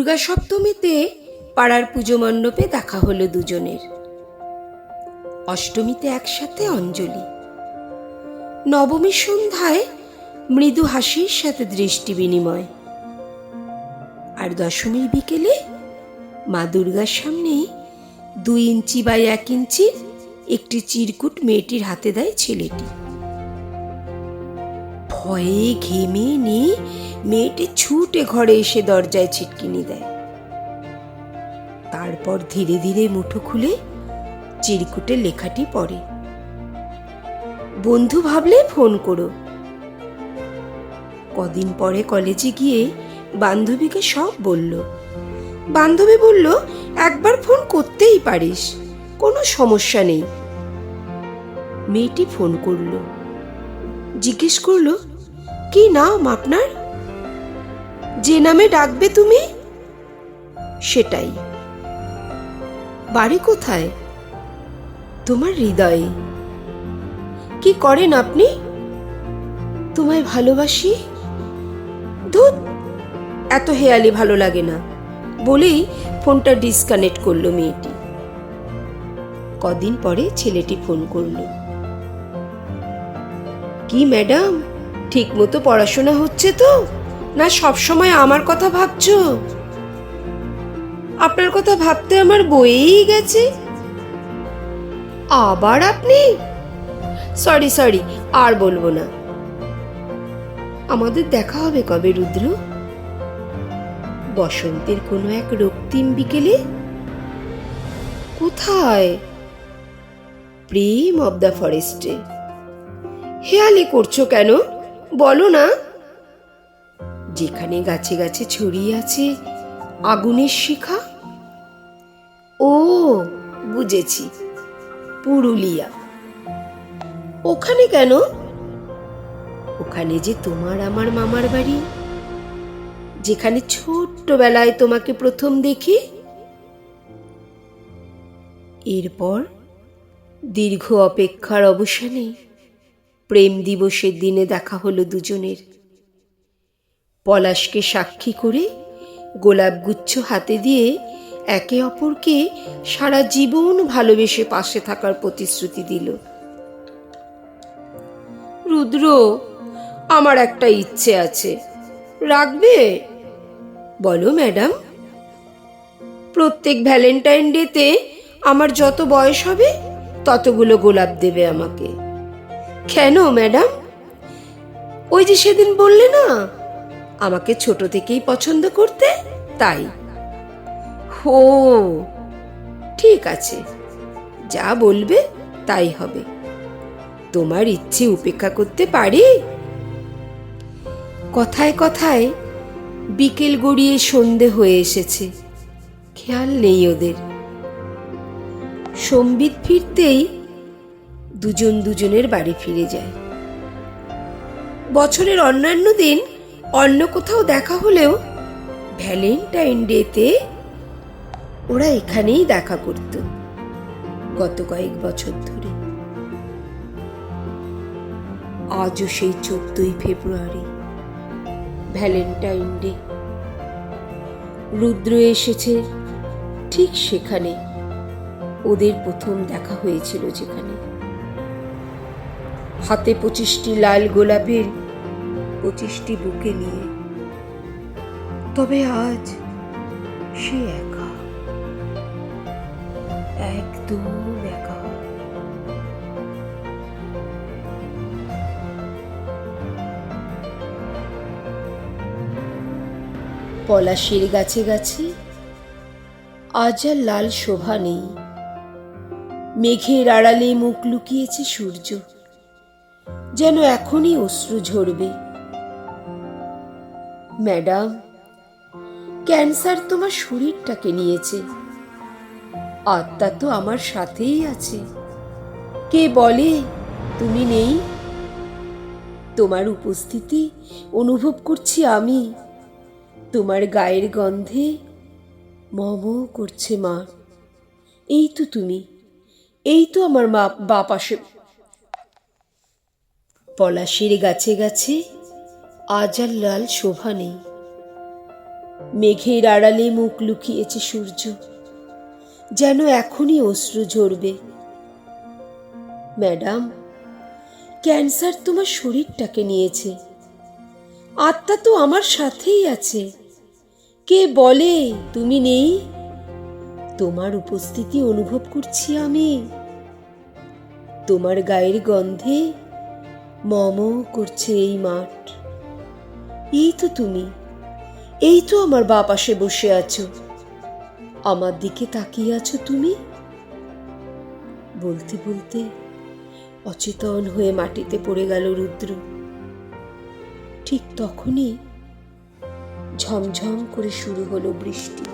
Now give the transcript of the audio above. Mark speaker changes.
Speaker 1: দুর্গা সপ্তমীতে পাড়ার পুজো মণ্ডপে দেখা হলো দুজনের। অষ্টমীতে একসাথে অঞ্জলি, নবমীর সন্ধ্যায় মৃদু হাসির সাথে দৃষ্টি বিনিময়, আর দশমীর বিকেলে মা দুর্গার সামনে 2 ইঞ্চি বাই 1 ইঞ্চির একটি চিরকুট মেয়েটির হাতে দেয় ছেলেটি। ভয়ে ঘেমে নিয়ে মেয়েটি ছুটে ঘরে এসে দরজায় ছিটকিনি দেয়। তারপর ধীরে ধীরে মুঠো খুলে চিরকুটে লেখাটি পড়ে, বন্ধু ভাবলে ফোন করো। কদিন পরে কলেজে গিয়ে বান্ধবীকে সব বলল। বান্ধবী বলল, একবার ফোন করতেই পারিস, কোনো সমস্যা নেই। মেয়েটি ফোন করলো, জিজ্ঞেস করলো, কি নাম আপনার? যে নামে ডাকবে তুমি সেটাই। বাড়ি কোথায়? তোমার হৃদয়ে। কি করেন আপনি? তোমায় ভালোবাসি। ধুত, এত হেয়ালি ভালো লাগে না বলেই ফোনটা ডিসকানেক্ট করলো মেয়েটি। কদিন পরে ছেলেটি ফোন করলো, কি ম্যাডাম, ঠিক মতো পড়াশোনা হচ্ছে তো, না সবসময় আমার কথা ভাবছো? আপনার কথা ভাবতে আমার বয়েই গেছে। আবার আপনি? সরি, আর বলবো না। আমাদের দেখা হবে কবে রুদ্র? বসন্তের কোনো এক রক্তিম বিকেলে। কোথায়? প্রেম অব দ্য ফরেস্টে। হেয়ালি করছো কেন, বলো না। যেখানে গাছে গাছে ছড়িয়ে আছে আগুনের শিখা। ও বুঝেছি, পুরুলিয়া। ওখানে কেন? ওখানে যে তোমার আমার মামার বাড়ি, যেখানে ছোট্টবেলায় তোমাকে প্রথম দেখি। এরপর দীর্ঘ অপেক্ষার অবসানে প্রেম দিবসের দিনে দেখা হলো দুজনের। পলাশকে সাক্ষী করে গোলাপগুচ্ছ হাতে দিয়ে একে অপরকে সারা জীবন ভালোবেসে পাশে থাকার প্রতিশ্রুতি দিল। রুদ্র, আমার একটা ইচ্ছে আছে, রাখবে? বলো ম্যাডাম। প্রত্যেক ভ্যালেন্টাইন ডেতে আমার যত বয়স হবে ততগুলো গোলাপ দেবে আমাকে। কেন ম্যাডাম? ওই যে সেদিন বললে না আমাকে ছোট থেকেই পছন্দ করতে, তাই। ও ঠিক আছে, যা বলবে তাই হবে। তোমার ইচ্ছে উপেক্ষা করতে পারি? কথায় কথায় বিকেল গড়িয়ে সন্ধে হয়ে এসেছে, খেয়াল নেই ওদের। সম্বিত ফিরতেই দুজন দুজনের বাড়ি ফিরে যায়। বছরের অন্যান্য দিন অন্য কোথাও দেখা হলেও ভ্যালেন্টাইন ডেতে ওরা এখানেই দেখা করত গত কয়েক বছর ধরে। আজও সেই 14ই ফেব্রুয়ারি, ভ্যালেন্টাইন ডে। রুদ্র এসেছে ঠিক সেখানে ওদের প্রথম দেখা হয়েছিল, যেখানে হাতে 25টি লাল গোলাপের 25টি বুকে নিয়ে। তবে আজ সে একা, একদম একা। পলাশের গাছে গাছে আজ আর লাল শোভা নেই। মেঘের আড়ালে মুখ লুকিয়েছে সূর্য, যেন এখনই অশ্রু ঝরবে। ম্যাডাম, ক্যান্সার তোমার শরীরটাকে নিয়েছে, আত্মা তো আমার সাথেই আছে। কে বলে তুমি নেই? তোমার উপস্থিতি অনুভব করছি আমি। তোমার গায়ের গন্ধে মম করছে মা। এই তো তুমি, এই তো আমার মা বাপ আসে। পলাশের গাছে গাছে আজ আর লাল শোভা নেই। মেঘের আড়ালে মুখ লুকিয়েছে সূর্য, যেন এখনই অশ্রু ঝরবে। ম্যাডাম, ক্যান্সার তোমার শরীরটাকে নিয়েছে, আত্মা তো আমার সাথেই আছে। কে বলে তুমি নেই? তোমার উপস্থিতি অনুভব করছি আমি। তোমার গায়ের গন্ধে মম করছে এই মাঠ। এই তো তুমি, এই তো আমার বাঁ পাশে বসে আছো, আমার দিকে তাকিয়ে আছো তুমি। বলতে বলতে অচেতন হয়ে মাটিতে পড়ে গেল রুদ্র। ঠিক তখনই ঝমঝম করে শুরু হলো বৃষ্টি।